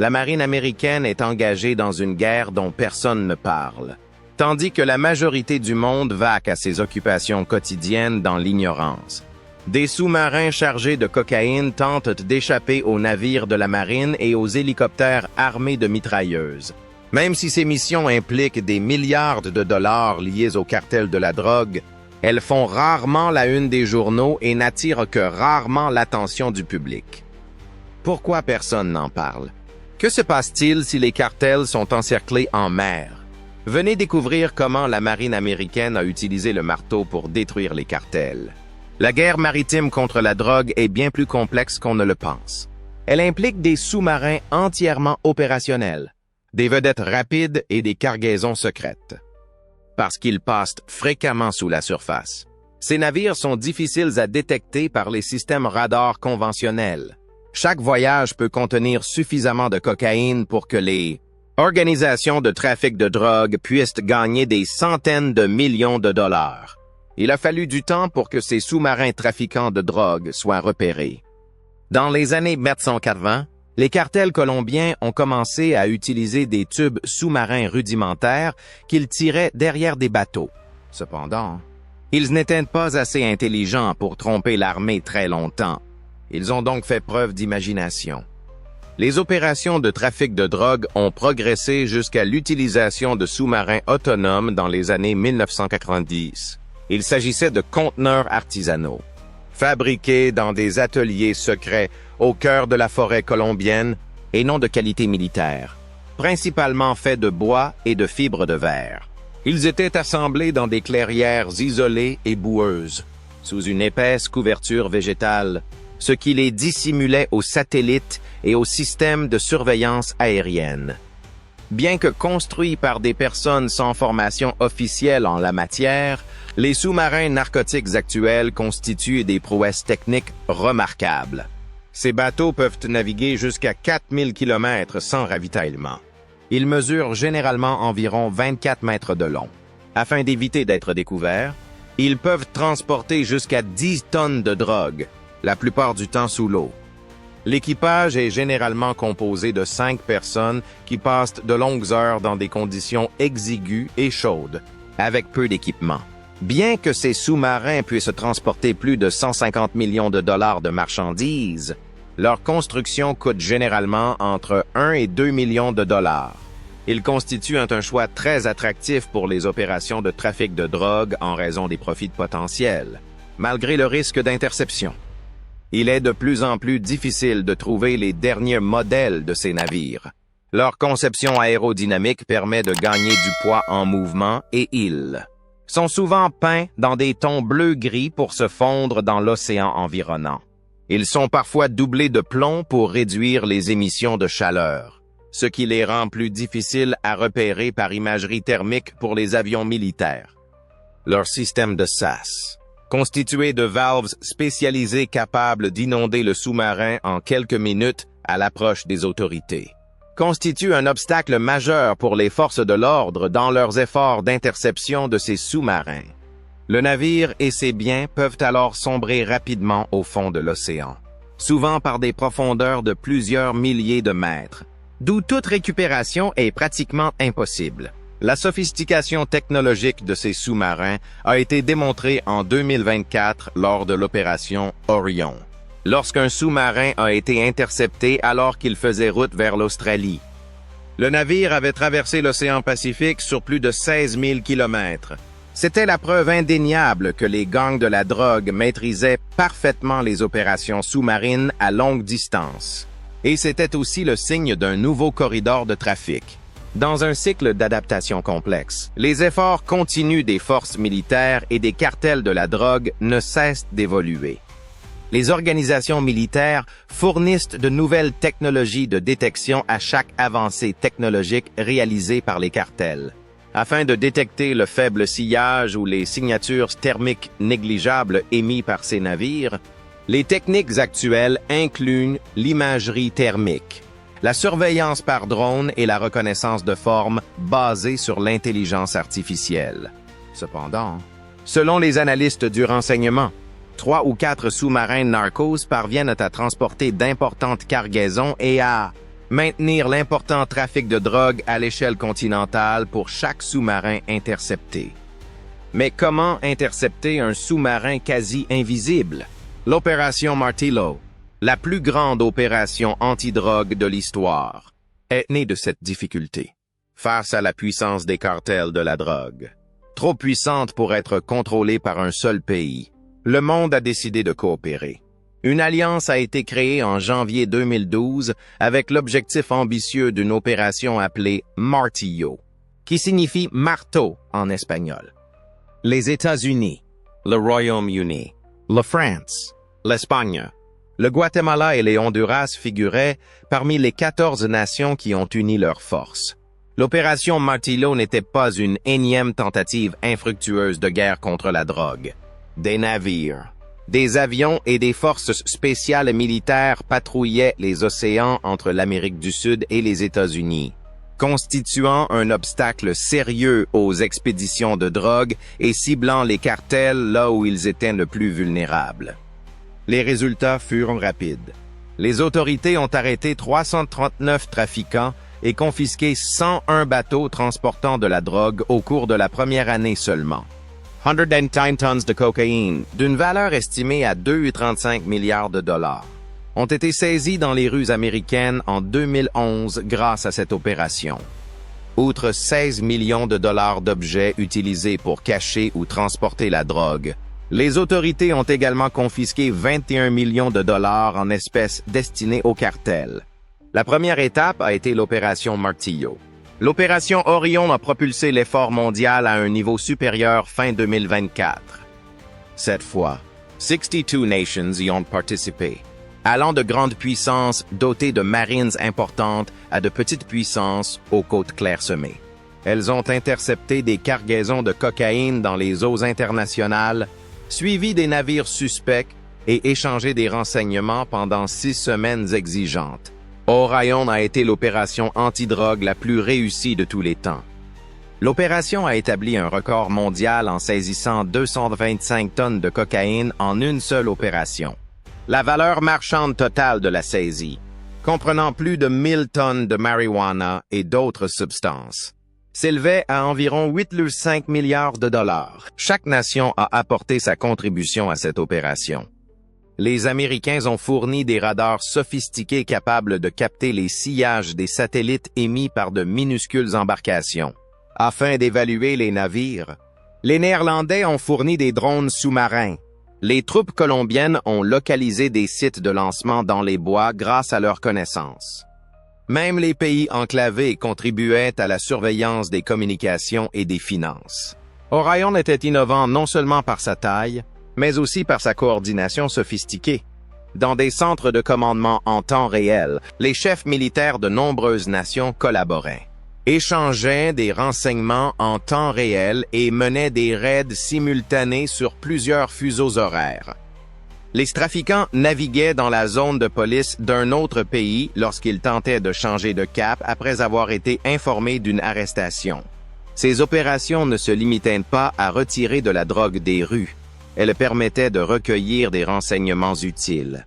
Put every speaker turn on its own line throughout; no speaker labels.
la marine américaine est engagée dans une guerre dont personne ne parle, tandis que la majorité du monde vaque à ses occupations quotidiennes dans l'ignorance. Des sous-marins chargés de cocaïne tentent d'échapper aux navires de la marine et aux hélicoptères armés de mitrailleuses. Même si ces missions impliquent des milliards de dollars liés au cartel de la drogue, elles font rarement la une des journaux et n'attirent que rarement l'attention du public. Pourquoi personne n'en parle? Que se passe-t-il si les cartels sont encerclés en mer? Venez découvrir comment la marine américaine a utilisé le marteau pour détruire les cartels. La guerre maritime contre la drogue est bien plus complexe qu'on ne le pense. Elle implique des sous-marins entièrement opérationnels, des vedettes rapides et des cargaisons secrètes. Parce qu'ils passent fréquemment sous la surface, ces navires sont difficiles à détecter par les systèmes radars conventionnels. Chaque voyage peut contenir suffisamment de cocaïne pour que les organisations de trafic de drogue puissent gagner des centaines de millions de dollars. Il a fallu du temps pour que ces sous-marins trafiquants de drogue soient repérés. Dans les années 1980, les cartels colombiens ont commencé à utiliser des tubes sous-marins rudimentaires qu'ils tiraient derrière des bateaux. Cependant, ils n'étaient pas assez intelligents pour tromper l'armée très longtemps. Ils ont donc fait preuve d'imagination. Les opérations de trafic de drogue ont progressé jusqu'à l'utilisation de sous-marins autonomes dans les années 1990. Il s'agissait de conteneurs artisanaux, fabriqués dans des ateliers secrets au cœur de la forêt colombienne et non de qualité militaire, principalement faits de bois et de fibres de verre. Ils étaient assemblés dans des clairières isolées et boueuses, sous une épaisse couverture végétale, ce qui les dissimulait aux satellites et aux systèmes de surveillance aérienne. Bien que construits par des personnes sans formation officielle en la matière, les sous-marins narcotiques actuels constituent des prouesses techniques remarquables. Ces bateaux peuvent naviguer jusqu'à 4000 km sans ravitaillement. Ils mesurent généralement environ 24 mètres de long. Afin d'éviter d'être découverts, ils peuvent transporter jusqu'à 10 tonnes de drogue, la plupart du temps sous l'eau. L'équipage est généralement composé de 5 personnes qui passent de longues heures dans des conditions exiguës et chaudes, avec peu d'équipement. Bien que ces sous-marins puissent transporter plus de 150 millions de dollars de marchandises, leur construction coûte généralement entre 1 et 2 millions de dollars. Ils constituent un choix très attractif pour les opérations de trafic de drogue en raison des profits potentiels, malgré le risque d'interception. Il est de plus en plus difficile de trouver les derniers modèles de ces navires. Leur conception aérodynamique permet de gagner du poids en mouvement et ils sont souvent peints dans des tons bleu-gris pour se fondre dans l'océan environnant. Ils sont parfois doublés de plomb pour réduire les émissions de chaleur, ce qui les rend plus difficiles à repérer par imagerie thermique pour les avions militaires. Leur système de SAS, constitué de valves spécialisées capables d'inonder le sous-marin en quelques minutes à l'approche des autorités, constitue un obstacle majeur pour les forces de l'ordre dans leurs efforts d'interception de ces sous-marins. Le navire et ses biens peuvent alors sombrer rapidement au fond de l'océan, souvent par des profondeurs de plusieurs milliers de mètres, d'où toute récupération est pratiquement impossible. La sophistication technologique de ces sous-marins a été démontrée en 2024 lors de l'opération Orion, lorsqu'un sous-marin a été intercepté alors qu'il faisait route vers l'Australie. Le navire avait traversé l'océan Pacifique sur plus de 16 000 kilomètres. C'était la preuve indéniable que les gangs de la drogue maîtrisaient parfaitement les opérations sous-marines à longue distance. Et c'était aussi le signe d'un nouveau corridor de trafic. Dans un cycle d'adaptation complexe, les efforts continus des forces militaires et des cartels de la drogue ne cessent d'évoluer. Les organisations militaires fournissent de nouvelles technologies de détection à chaque avancée technologique réalisée par les cartels. Afin de détecter le faible sillage ou les signatures thermiques négligeables émises par ces navires, les techniques actuelles incluent l'imagerie thermique, la surveillance par drone et la reconnaissance de forme basée sur l'intelligence artificielle. Cependant, selon les analystes du renseignement, 3 ou 4 sous-marins narcos parviennent à transporter d'importantes cargaisons et à maintenir l'important trafic de drogue à l'échelle continentale pour chaque sous-marin intercepté. Mais comment intercepter un sous-marin quasi invisible? L'opération Martillo, la plus grande opération antidrogue de l'histoire, est née de cette difficulté. Face à la puissance des cartels de la drogue, trop puissante pour être contrôlée par un seul pays, le monde a décidé de coopérer. Une alliance a été créée en janvier 2012 avec l'objectif ambitieux d'une opération appelée Martillo, qui signifie marteau en espagnol. Les États-Unis, le Royaume-Uni, la France, l'Espagne, le Guatemala et les Honduras figuraient parmi les 14 nations qui ont uni leurs forces. L'opération Martillo n'était pas une énième tentative infructueuse de guerre contre la drogue. Des navires, des avions et des forces spéciales militaires patrouillaient les océans entre l'Amérique du Sud et les États-Unis, constituant un obstacle sérieux aux expéditions de drogue et ciblant les cartels là où ils étaient le plus vulnérables. Les résultats furent rapides. Les autorités ont arrêté 339 trafiquants et confisqué 101 bateaux transportant de la drogue au cours de la première année seulement. 110 tons de cocaïne, d'une valeur estimée à 2,35 milliards de dollars, ont été saisis dans les rues américaines en 2011 grâce à cette opération. Outre 16 millions de dollars d'objets utilisés pour cacher ou transporter la drogue, les autorités ont également confisqué 21 millions de dollars en espèces destinées au cartel. La première étape a été l'opération Martillo. L'opération Orion a propulsé l'effort mondial à un niveau supérieur fin 2024. Cette fois, 62 nations y ont participé, allant de grandes puissances dotées de marines importantes à de petites puissances aux côtes clairsemées. Elles ont intercepté des cargaisons de cocaïne dans les eaux internationales, suivi des navires suspects et échangé des renseignements pendant 6 semaines exigeantes. Orion a été l'opération antidrogue la plus réussie de tous les temps. L'opération a établi un record mondial en saisissant 225 tonnes de cocaïne en une seule opération. La valeur marchande totale de la saisie, comprenant plus de 1000 tonnes de marijuana et d'autres substances, s'élevait à environ 8,5 milliards de dollars. Chaque nation a apporté sa contribution à cette opération. Les Américains ont fourni des radars sophistiqués capables de capter les sillages des satellites émis par de minuscules embarcations, afin d'évaluer les navires. Les Néerlandais ont fourni des drones sous-marins. Les troupes colombiennes ont localisé des sites de lancement dans les bois grâce à leurs connaissances. Même les pays enclavés contribuaient à la surveillance des communications et des finances. Orion était innovant non seulement par sa taille, mais aussi par sa coordination sophistiquée. Dans des centres de commandement en temps réel, les chefs militaires de nombreuses nations collaboraient, échangeaient des renseignements en temps réel et menaient des raids simultanés sur plusieurs fuseaux horaires. Les trafiquants naviguaient dans la zone de police d'un autre pays lorsqu'ils tentaient de changer de cap après avoir été informés d'une arrestation. Ces opérations ne se limitaient pas à retirer de la drogue des rues. Elles permettaient de recueillir des renseignements utiles.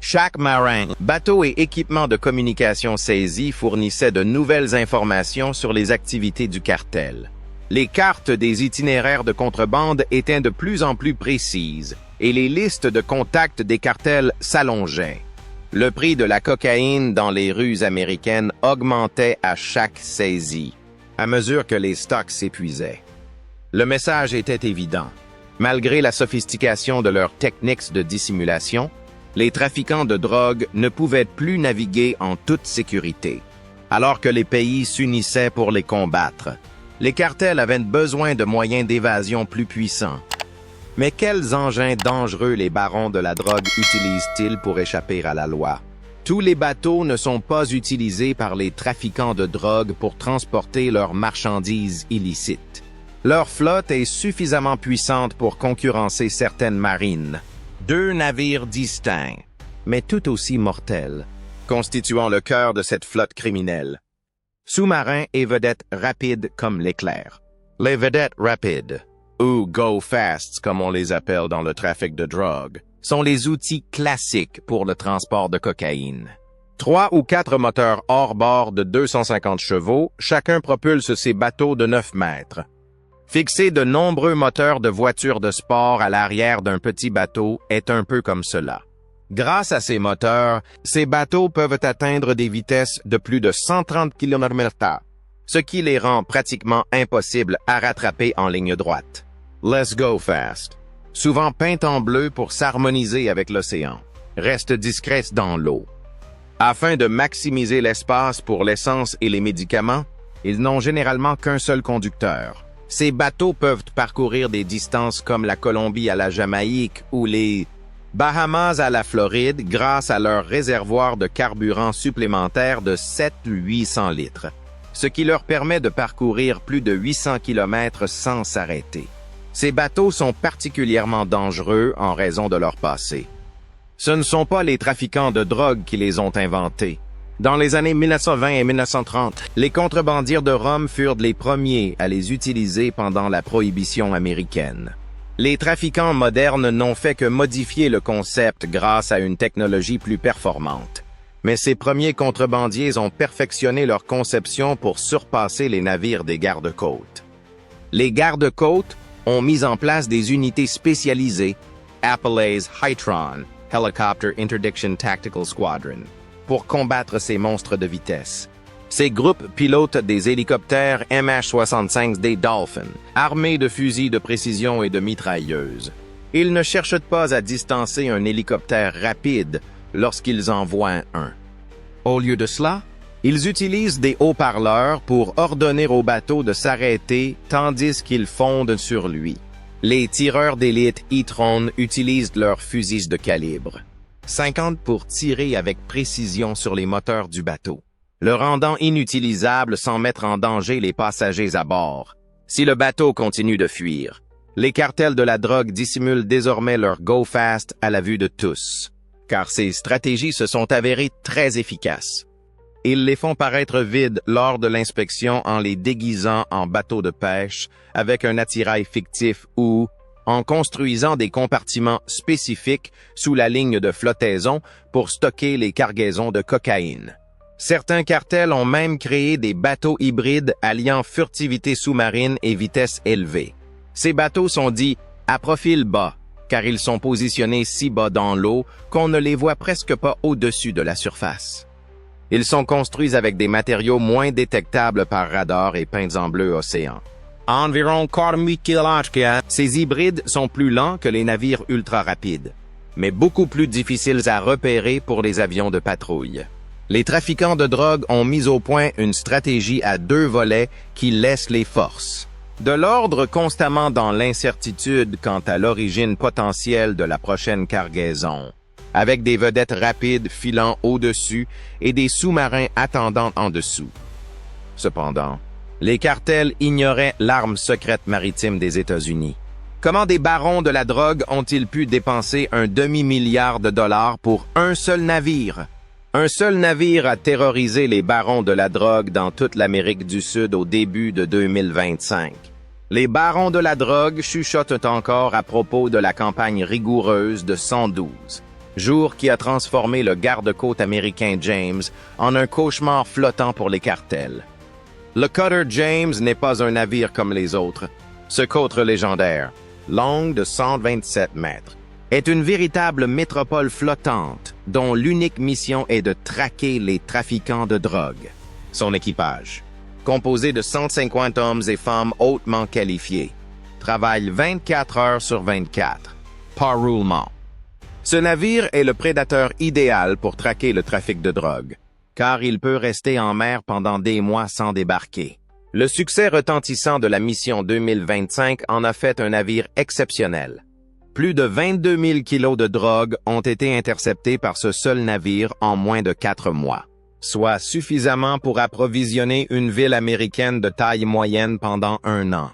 Chaque marin, bateau et équipement de communication saisis fournissait de nouvelles informations sur les activités du cartel. Les cartes des itinéraires de contrebande étaient de plus en plus précises et les listes de contacts des cartels s'allongeaient. Le prix de la cocaïne dans les rues américaines augmentait à chaque saisie, à mesure que les stocks s'épuisaient. Le message était évident. Malgré la sophistication de leurs techniques de dissimulation, les trafiquants de drogue ne pouvaient plus naviguer en toute sécurité, alors que les pays s'unissaient pour les combattre. Les cartels avaient besoin de moyens d'évasion plus puissants. Mais quels engins dangereux les barons de la drogue utilisent-ils pour échapper à la loi? Tous les bateaux ne sont pas utilisés par les trafiquants de drogue pour transporter leurs marchandises illicites. Leur flotte est suffisamment puissante pour concurrencer certaines marines. 2 navires distincts, mais tout aussi mortels, constituant le cœur de cette flotte criminelle. Sous-marins et vedettes rapides comme l'éclair. Les vedettes rapides, ou go fast comme on les appelle dans le trafic de drogue, sont les outils classiques pour le transport de cocaïne. 3 ou 4 moteurs hors-bord de 250 chevaux, chacun propulse ses bateaux de 9 mètres. Fixer de nombreux moteurs de voitures de sport à l'arrière d'un petit bateau est un peu comme cela. Grâce à ces moteurs, ces bateaux peuvent atteindre des vitesses de plus de 130 km/h, ce qui les rend pratiquement impossibles à rattraper en ligne droite. Let's go fast. Souvent peinte en bleu pour s'harmoniser avec l'océan, reste discrète dans l'eau. Afin de maximiser l'espace pour l'essence et les médicaments, ils n'ont généralement qu'un seul conducteur. Ces bateaux peuvent parcourir des distances comme la Colombie à la Jamaïque ou les Bahamas à la Floride grâce à leur réservoir de carburant supplémentaire de 700-800 litres, ce qui leur permet de parcourir plus de 800 km sans s'arrêter. Ces bateaux sont particulièrement dangereux en raison de leur passé. Ce ne sont pas les trafiquants de drogue qui les ont inventés. Dans les années 1920 et 1930, les contrebandiers de rhum furent les premiers à les utiliser pendant la prohibition américaine. Les trafiquants modernes n'ont fait que modifier le concept grâce à une technologie plus performante. Mais ces premiers contrebandiers ont perfectionné leur conception pour surpasser les navires des gardes-côtes. Les gardes-côtes ont mis en place des unités spécialisées, appelées HITRON, Helicopter Interdiction Tactical Squadron, pour combattre ces monstres de vitesse. Ces groupes pilotent des hélicoptères MH-65D Dolphin, armés de fusils de précision et de mitrailleuses. Ils ne cherchent pas à distancer un hélicoptère rapide lorsqu'ils en voient un. Au lieu de cela, ils utilisent des haut-parleurs pour ordonner au bateau de s'arrêter tandis qu'ils fondent sur lui. Les tireurs d'élite HITRON utilisent leurs fusils de calibre 50 pour tirer avec précision sur les moteurs du bateau, le rendant inutilisable sans mettre en danger les passagers à bord. Si le bateau continue de fuir, les cartels de la drogue dissimulent désormais leur go fast à la vue de tous, car ces stratégies se sont avérées très efficaces. Ils les font paraître vides lors de l'inspection en les déguisant en bateaux de pêche avec un attirail fictif ou en construisant des compartiments spécifiques sous la ligne de flottaison pour stocker les cargaisons de cocaïne. Certains cartels ont même créé des bateaux hybrides alliant furtivité sous-marine et vitesse élevée. Ces bateaux sont dits à profil bas, car ils sont positionnés si bas dans l'eau qu'on ne les voit presque pas au-dessus de la surface. Ils sont construits avec des matériaux moins détectables par radar et peints en bleu océan. Environ 4000 km/h, ces hybrides sont plus lents que les navires ultra rapides, mais beaucoup plus difficiles à repérer pour les avions de patrouille. Les trafiquants de drogue ont mis au point une stratégie à 2 volets qui laisse les forces. De l'ordre constamment dans l'incertitude quant à l'origine potentielle de la prochaine cargaison, avec des vedettes rapides filant au-dessus et des sous-marins attendant en dessous. Cependant, les cartels ignoraient l'arme secrète maritime des États-Unis. Comment des barons de la drogue ont-ils pu dépenser un demi-milliard de dollars pour un seul navire? Un seul navire a terrorisé les barons de la drogue dans toute l'Amérique du Sud au début de 2025. Les barons de la drogue chuchotent encore à propos de la campagne rigoureuse de 112, jour qui a transformé le garde-côte américain James en un cauchemar flottant pour les cartels. Le cutter James n'est pas un navire comme les autres. Ce côtre légendaire, long de 127 mètres, est une véritable métropole flottante dont l'unique mission est de traquer les trafiquants de drogue. Son équipage, composé de 150 hommes et femmes hautement qualifiés, travaille 24 heures sur 24, par roulement. Ce navire est le prédateur idéal pour traquer le trafic de drogue, car il peut rester en mer pendant des mois sans débarquer. Le succès retentissant de la mission 2025 en a fait un navire exceptionnel. Plus de 22 000 kilos de drogue ont été interceptés par ce seul navire en moins de 4 mois, soit suffisamment pour approvisionner une ville américaine de taille moyenne pendant 1 an.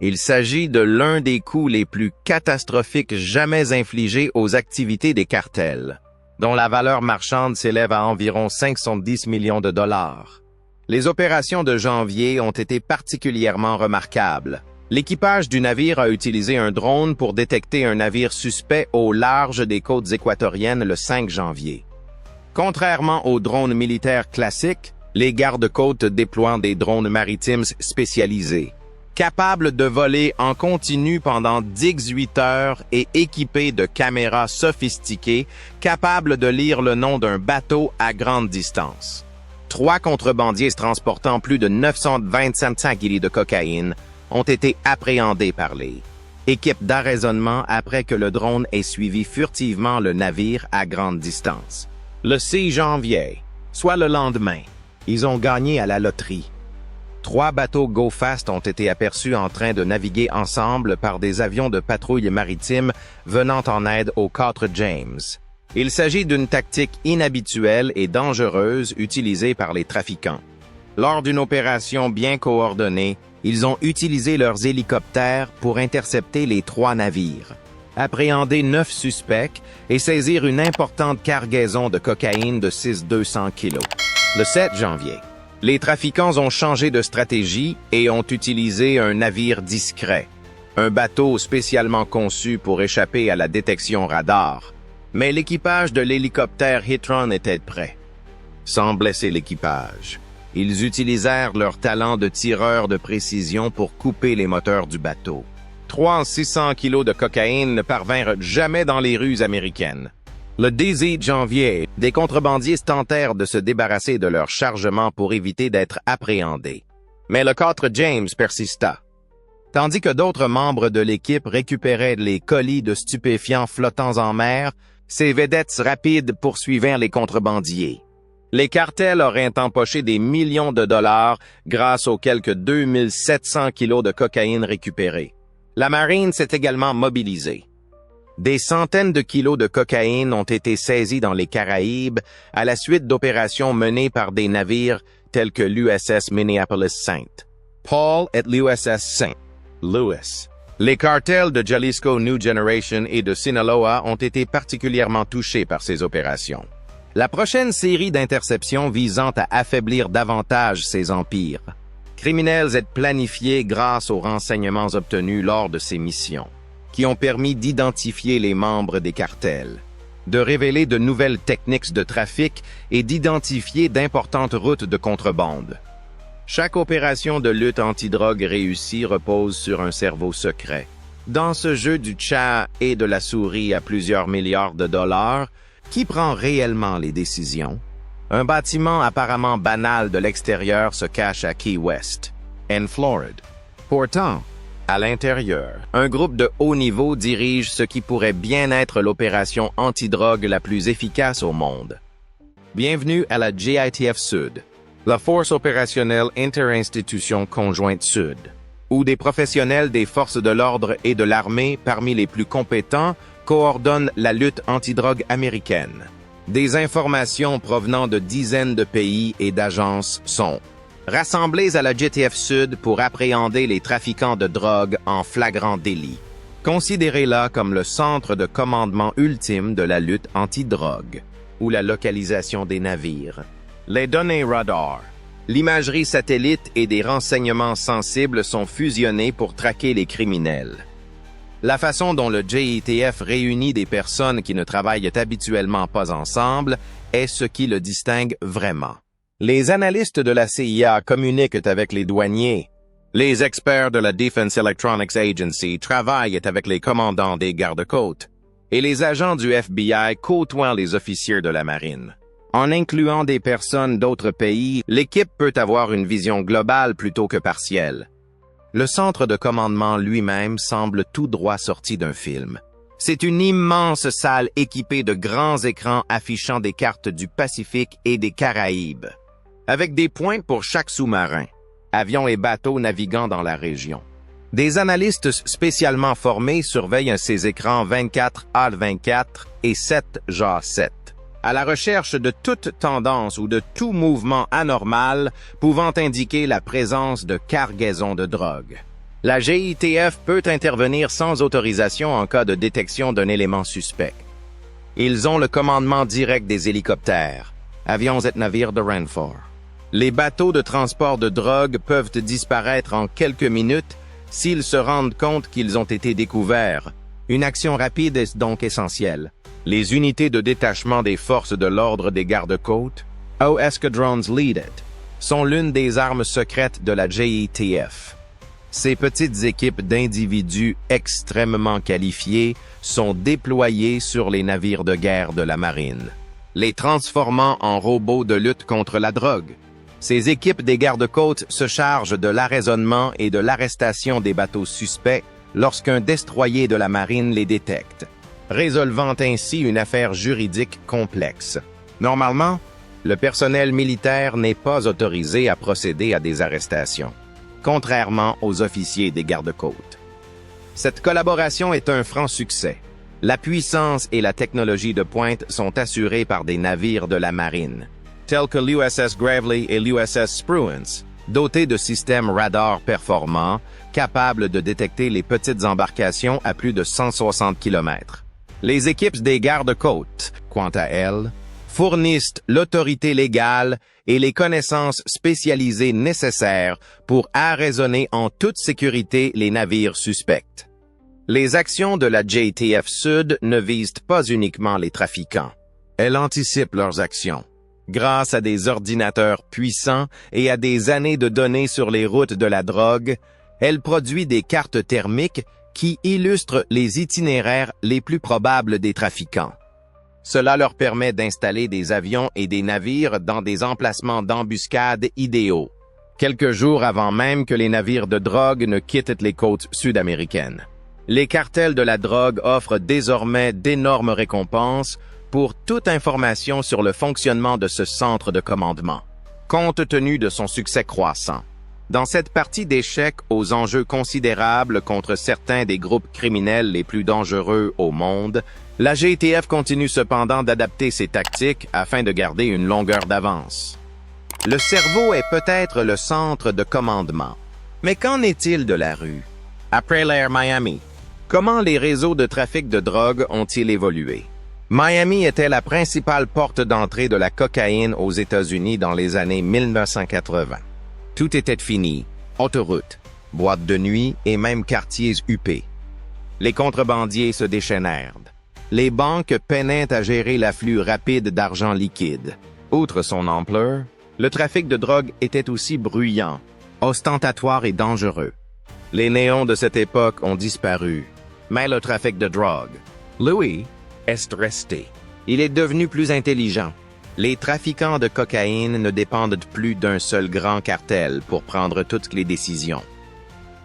Il s'agit de l'un des coups les plus catastrophiques jamais infligés aux activités des cartels, dont la valeur marchande s'élève à environ 510 millions de dollars. Les opérations de janvier ont été particulièrement remarquables. L'équipage du navire a utilisé un drone pour détecter un navire suspect au large des côtes équatoriennes le 5 janvier. Contrairement aux drones militaires classiques, les gardes-côtes déploient des drones maritimes spécialisés, capables de voler en continu pendant 18 heures et équipés de caméras sophistiquées, capables de lire le nom d'un bateau à grande distance. 3 contrebandiers transportant plus de 925 kg de cocaïne ont été appréhendés par les équipes d'arraisonnement après que le drone ait suivi furtivement le navire à grande distance. Le 6 janvier, soit le lendemain, ils ont gagné à la loterie. 3 bateaux Go Fast ont été aperçus en train de naviguer ensemble par des avions de patrouille maritime venant en aide aux 4 James. Il s'agit d'une tactique inhabituelle et dangereuse utilisée par les trafiquants. Lors d'une opération bien coordonnée, ils ont utilisé leurs hélicoptères pour intercepter les 3 navires, appréhender 9 suspects et saisir une importante cargaison de cocaïne de 6,200 kg. Le 7 janvier, les trafiquants ont changé de stratégie et ont utilisé un navire discret, un bateau spécialement conçu pour échapper à la détection radar. Mais l'équipage de l'hélicoptère Hitron était prêt. Sans blesser l'équipage, ils utilisèrent leur talent de tireurs de précision pour couper les moteurs du bateau. 600 kilos de cocaïne ne parvinrent jamais dans les rues américaines. Le 18 janvier, des contrebandiers tentèrent de se débarrasser de leur chargement pour éviter d'être appréhendés. Mais le 4 James persista. Tandis que d'autres membres de l'équipe récupéraient les colis de stupéfiants flottants en mer, ces vedettes rapides poursuivirent les contrebandiers. Les cartels auraient empoché des millions de dollars grâce aux quelques 2700 kilos de cocaïne récupérés. La marine s'est également mobilisée. Des centaines de kilos de cocaïne ont été saisis dans les Caraïbes à la suite d'opérations menées par des navires tels que l'USS Minneapolis-St. Paul et l'USS St. Louis. Les cartels de Jalisco New Generation et de Sinaloa ont été particulièrement touchés par ces opérations. La prochaine série d'interceptions visant à affaiblir davantage ces empires criminels est planifiée grâce aux renseignements obtenus lors de ces missions, qui ont permis d'identifier les membres des cartels, de révéler de nouvelles techniques de trafic et d'identifier d'importantes routes de contrebande. Chaque opération de lutte antidrogue réussie repose sur un cerveau secret. Dans ce jeu du chat et de la souris à plusieurs milliards de dollars, qui prend réellement les décisions? Un bâtiment apparemment banal de l'extérieur se cache à Key West, en Floride. Pourtant, à l'intérieur, un groupe de haut niveau dirige ce qui pourrait bien être l'opération antidrogue la plus efficace au monde. Bienvenue à la JITF Sud, la Force opérationnelle interinstitution conjointe Sud, où des professionnels des forces de l'ordre et de l'armée parmi les plus compétents coordonnent la lutte antidrogue américaine. Des informations provenant de dizaines de pays et d'agences sont rassemblées à la JTF Sud pour appréhender les trafiquants de drogue en flagrant délit. Considérez-la comme le centre de commandement ultime de la lutte antidrogue, ou la localisation des navires. Les données radar, l'imagerie satellite et des renseignements sensibles sont fusionnés pour traquer les criminels. La façon dont le JITF réunit des personnes qui ne travaillent habituellement pas ensemble est ce qui le distingue vraiment. Les analystes de la CIA communiquent avec les douaniers. Les experts de la Defense Electronics Agency travaillent avec les commandants des gardes-côtes. Et les agents du FBI côtoient les officiers de la marine. En incluant des personnes d'autres pays, l'équipe peut avoir une vision globale plutôt que partielle. Le centre de commandement lui-même semble tout droit sorti d'un film. C'est une immense salle équipée de grands écrans affichant des cartes du Pacifique et des Caraïbes, avec des points pour chaque sous-marin, avions et bateaux naviguant dans la région. Des analystes spécialement formés surveillent ces écrans 24H24 et 7J7, à la recherche de toute tendance ou de tout mouvement anormal pouvant indiquer la présence de cargaisons de drogue. La JITF peut intervenir sans autorisation en cas de détection d'un élément suspect. Ils ont le commandement direct des hélicoptères, avions et navires de renfort. Les bateaux de transport de drogue peuvent disparaître en quelques minutes s'ils se rendent compte qu'ils ont été découverts, Une action rapide est donc essentielle. Les unités de détachement des forces de l'ordre des gardes-côtes, OS Squadrons Lead It, sont l'une des armes secrètes de la JETF. Ces petites équipes d'individus extrêmement qualifiés sont déployées sur les navires de guerre de la marine, les transformant en robots de lutte contre la drogue. Ces équipes des gardes-côtes se chargent de l'arraisonnement et de l'arrestation des bateaux suspects lorsqu'un destroyer de la marine les détecte, résolvant ainsi une affaire juridique complexe. Normalement, le personnel militaire n'est pas autorisé à procéder à des arrestations, contrairement aux officiers des gardes-côtes. Cette collaboration est un franc succès. La puissance et la technologie de pointe sont assurées par des navires de la marine, tels que l'USS Gravely et l'USS Spruance, dotés de systèmes radar performants, capables de détecter les petites embarcations à plus de 160 km. Les équipes des gardes-côtes, quant à elles, fournissent l'autorité légale et les connaissances spécialisées nécessaires pour arraisonner en toute sécurité les navires suspects. Les actions de la JTF Sud ne visent pas uniquement les trafiquants. Elles anticipent leurs actions. Grâce à des ordinateurs puissants et à des années de données sur les routes de la drogue, elle produit des cartes thermiques qui illustrent les itinéraires les plus probables des trafiquants. Cela leur permet d'installer des avions et des navires dans des emplacements d'embuscade idéaux, quelques jours avant même que les navires de drogue ne quittent les côtes sud-américaines. Les cartels de la drogue offrent désormais d'énormes récompenses pour toute information sur le fonctionnement de ce centre de commandement, compte tenu de son succès croissant. Dans cette partie d'échecs aux enjeux considérables contre certains des groupes criminels les plus dangereux au monde, la GTF continue cependant d'adapter ses tactiques afin de garder une longueur d'avance. Le cerveau est peut-être le centre de commandement. Mais qu'en est-il de la rue? Après l'Air Miami, comment les réseaux de trafic de drogue ont-ils évolué? Miami était la principale porte d'entrée de la cocaïne aux États-Unis dans les années 1980. Tout était fini, autoroutes, boîtes de nuit et même quartiers huppés. Les contrebandiers se déchaînèrent. Les banques peinaient à gérer l'afflux rapide d'argent liquide. Outre son ampleur, le trafic de drogue était aussi bruyant, ostentatoire et dangereux. Les néons de cette époque ont disparu, mais le trafic de drogue, lui, est resté. Il est devenu plus intelligent. Les trafiquants de cocaïne ne dépendent plus d'un seul grand cartel pour prendre toutes les décisions.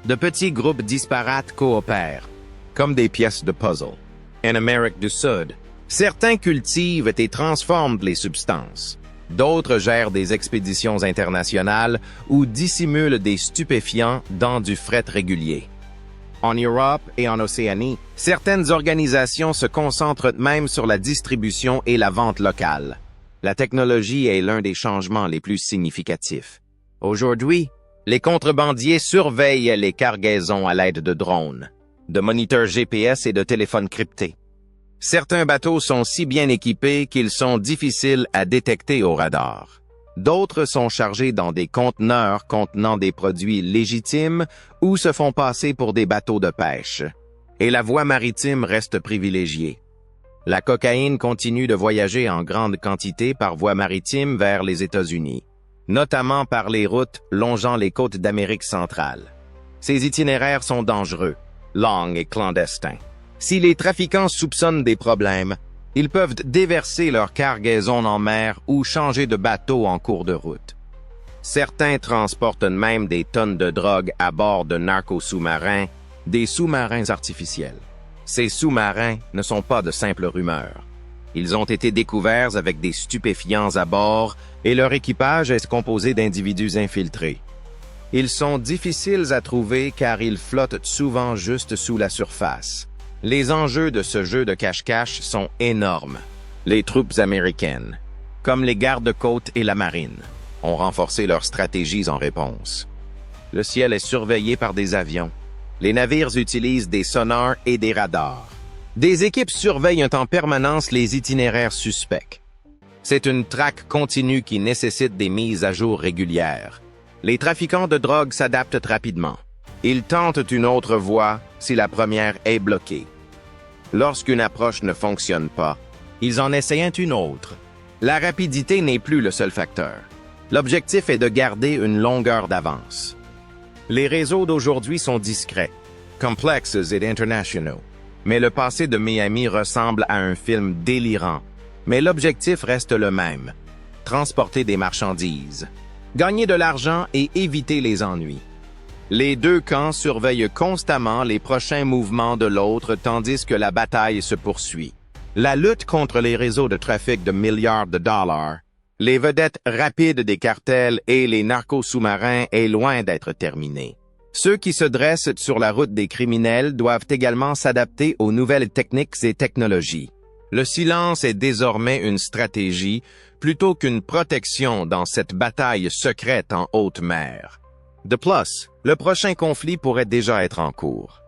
De petits groupes disparates coopèrent, comme des pièces de puzzle. En Amérique du Sud, certains cultivent et transforment les substances. D'autres gèrent des expéditions internationales ou dissimulent des stupéfiants dans du fret régulier. En Europe et en Océanie, certaines organisations se concentrent même sur la distribution et la vente locale. La technologie est l'un des changements les plus significatifs. Aujourd'hui, les contrebandiers surveillent les cargaisons à l'aide de drones, de moniteurs GPS et de téléphones cryptés. Certains bateaux sont si bien équipés qu'ils sont difficiles à détecter au radar. D'autres sont chargés dans des conteneurs contenant des produits légitimes ou se font passer pour des bateaux de pêche. Et la voie maritime reste privilégiée. La cocaïne continue de voyager en grande quantité par voie maritime vers les États-Unis, notamment par les routes longeant les côtes d'Amérique centrale. Ces itinéraires sont dangereux, longs et clandestins. Si les trafiquants soupçonnent des problèmes, ils peuvent déverser leur cargaison en mer ou changer de bateau en cours de route. Certains transportent même des tonnes de drogue à bord de narco-sous-marins, des sous-marins artificiels. Ces sous-marins ne sont pas de simples rumeurs. Ils ont été découverts avec des stupéfiants à bord et leur équipage est composé d'individus infiltrés. Ils sont difficiles à trouver car ils flottent souvent juste sous la surface. Les enjeux de ce jeu de cache-cache sont énormes. Les troupes américaines, comme les gardes-côtes et la marine, ont renforcé leurs stratégies en réponse. Le ciel est surveillé par des avions. Les navires utilisent des sonars et des radars. Des équipes surveillent en permanence les itinéraires suspects. C'est une traque continue qui nécessite des mises à jour régulières. Les trafiquants de drogue s'adaptent rapidement. Ils tentent une autre voie si la première est bloquée. Lorsqu'une approche ne fonctionne pas, ils en essayent une autre. La rapidité n'est plus le seul facteur. L'objectif est de garder une longueur d'avance. Les réseaux d'aujourd'hui sont discrets, complexes et internationaux. Mais le passé de Miami ressemble à un film délirant. Mais l'objectif reste le même: transporter des marchandises, gagner de l'argent et éviter les ennuis. Les deux camps surveillent constamment les prochains mouvements de l'autre tandis que la bataille se poursuit. La lutte contre les réseaux de trafic de milliards de dollars, les vedettes rapides des cartels et les narcos sous-marins est loin d'être terminée. Ceux qui se dressent sur la route des criminels doivent également s'adapter aux nouvelles techniques et technologies. Le silence est désormais une stratégie plutôt qu'une protection dans cette bataille secrète en haute mer. De plus, le prochain conflit pourrait déjà être en cours.